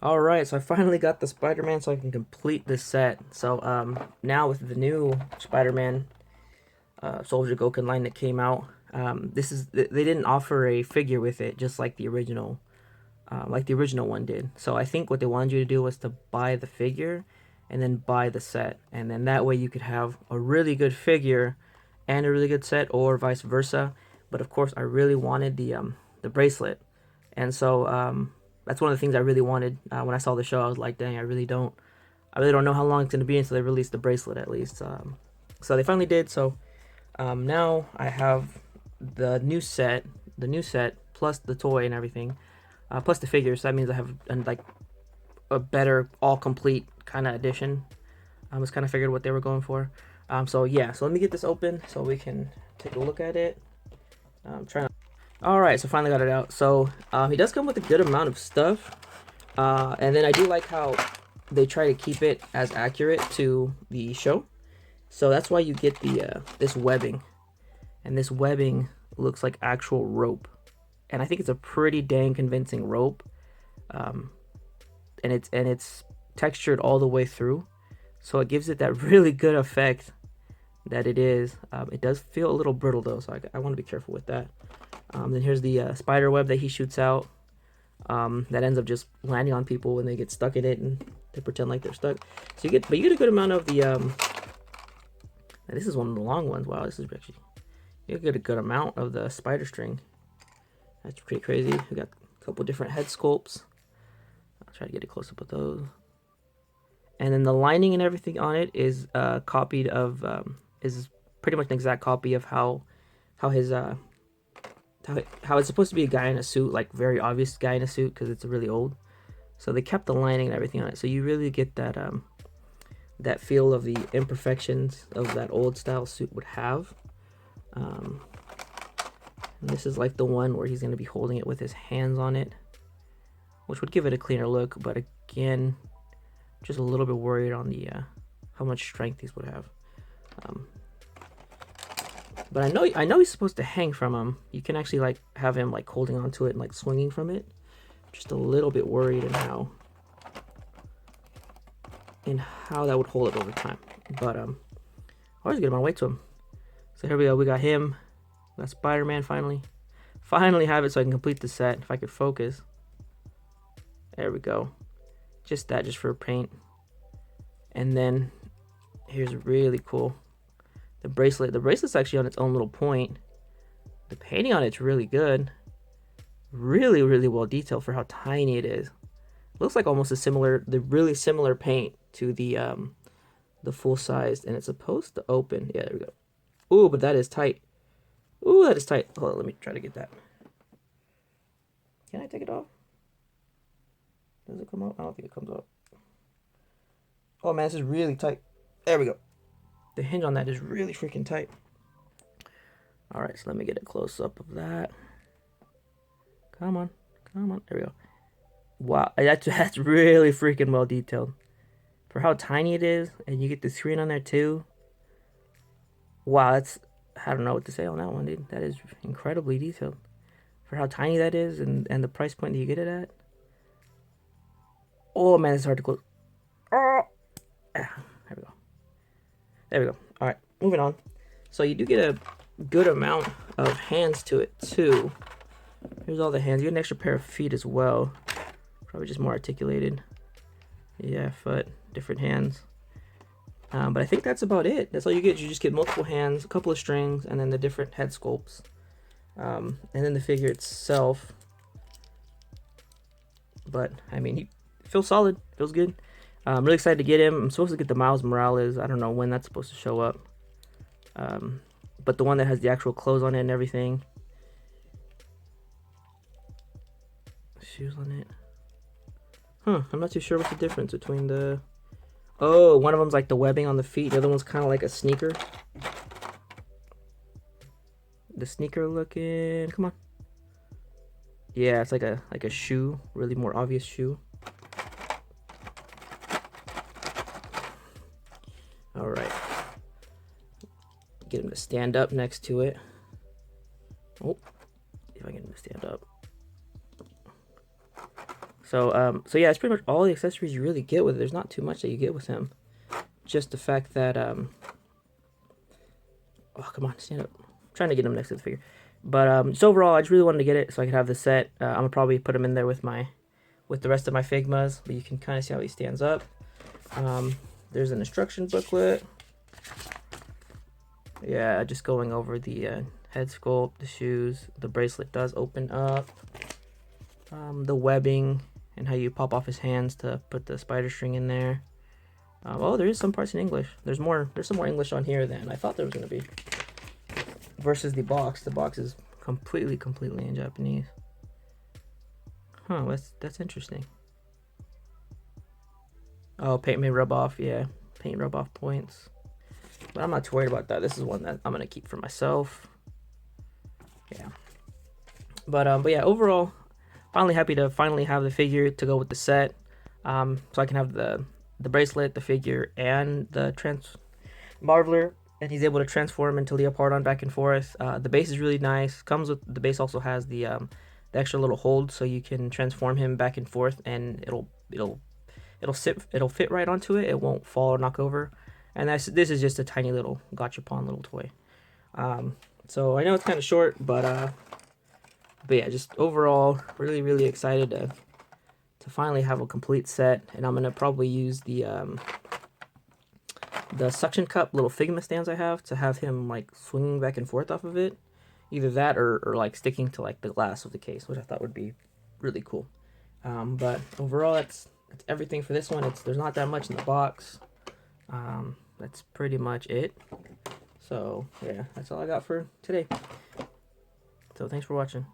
Alright, so I finally got the Spider-Man so I can complete this set. So, now with the new Spider-Man Soldier Goken line that came out, they didn't offer a figure with it, just like the original one did. So I think what they wanted you to do was to buy the figure and then buy the set. And then that way you could have a really good figure and a really good set, or vice versa. But of course, I really wanted the bracelet. And so that's one of the things I really wanted when I saw the show. I was like, dang, I really don't know how long it's gonna be until they release the bracelet at least. So they finally did. So now I have the new set plus the toy and everything, plus the figures. So that means I have like a better, all complete kind of edition. I was kind of figured what they were going for. So yeah, so let me get this open so we can take a look at it. I'm trying to. All right, so finally got it out. So he does come with a good amount of stuff, and then I do like how they try to keep it as accurate to the show. So that's why you get the this webbing, and this webbing looks like actual rope, and I think it's a pretty dang convincing rope, um, and it's textured all the way through, so it gives it that really good effect that it is. It does feel a little brittle though, so I want to be careful with that. Then here's the spider web that he shoots out. That ends up just landing on people when they get stuck in it, and they pretend like they're stuck. So you get a good amount of the. This is one of the long ones. Wow, this is actually you get a good amount of the spider string. That's pretty crazy. We got a couple different head sculpts. I'll try to get a close up of those. And then the lining and everything on it is copied of is pretty much an exact copy of how his how it's supposed to be a guy in a suit, like very obvious guy in a suit because it's really old. So they kept the lining and everything on it, so you really get that that feel of the imperfections of that old style suit would have. And this is like the one where he's going to be holding it with his hands on it, which would give it a cleaner look. But again, just a little bit worried on the how much strength these would have. But I know he's supposed to hang from him. You can actually like have him like holding onto it and like swinging from it. Just a little bit worried in how that would hold up over time. But always get my way to him. So here we go. We got him. We got Spider-Man finally. Finally have it so I can complete the set. If I could focus. There we go. Just that, just for paint. And then here's really cool. The bracelet. The bracelet's actually on its own little point. The painting on it's really good. Really, really well detailed for how tiny it is. Looks like almost the really similar paint to the full sized, and it's supposed to open. Yeah, there we go. Ooh, but that is tight. Ooh, that is tight. Hold on, let me try to get that. Can I take it off? Does it come out? I don't think it comes out. Oh man, this is really tight. There we go. The hinge on that is really freaking tight. All right, so let me get a close up of that. Come on, come on. There we go. Wow, that's really freaking well detailed for how tiny it is, and you get the screen on there too. Wow, I don't know what to say on that one, dude. That is incredibly detailed for how tiny that is, and the price point that you get it at. Oh man, it's hard to close. Oh, there we go. There we go. All right, moving on. So you do get a good amount of hands to it too. Here's all the hands. You get an extra pair of feet as well. Probably just more articulated. Yeah, foot, different hands. But I think that's about it. That's all you get. You just get multiple hands, a couple of strings, and then the different head sculpts. And then the figure itself. But, I mean, he feels solid. Feels good. I'm really excited to get him. I'm supposed to get the Miles Morales. I don't know when that's supposed to show up. But the one that has the actual clothes on it and everything. Shoes on it. Huh, I'm not too sure what's the difference between the... Oh, one of them's like the webbing on the feet. The other one's kind of like a sneaker. The sneaker looking... Come on. Yeah, it's like a shoe. Really more obvious shoe. Alright. Get him to stand up next to it. Oh, if I get him to stand up. So yeah, it's pretty much all the accessories you really get with it. There's not too much that you get with him. Just the fact that oh, come on, stand up. I'm trying to get him next to the figure. But so overall, I just really wanted to get it so I could have the set. I'm gonna probably put him in there with the rest of my Figmas, but you can kind of see how he stands up. There's an instruction booklet. Yeah, just going over the head sculpt, the shoes. The bracelet does open up. The webbing and how you pop off his hands to put the spider string in there. Oh, there is some parts in English. There's some more English on here than I thought there was gonna be. Versus the box. The box is completely in Japanese. Huh, that's interesting. Oh, paint may rub off, yeah. Paint rub off points. But I'm not too worried about that. This is one that I'm gonna keep for myself. Yeah. But yeah, overall, finally happy to finally have the figure to go with the set. So I can have the bracelet, the figure, and the Marveler, and he's able to transform into Leopardon back and forth. The base is really nice. Comes with the base also has the extra little hold, so you can transform him back and forth, and it'll fit right onto it. It won't fall or knock over. And this is just a tiny little gachapon little toy. So I know it's kind of short, but yeah, just overall really excited to finally have a complete set. And I'm gonna probably use the suction cup little Figma stands I have to have him like swinging back and forth off of it. Either that or like sticking to like the glass of the case, which I thought would be really cool. But overall, that's everything for this one. There's not that much in the box. That's pretty much it. So yeah, that's all I got for today. So thanks for watching.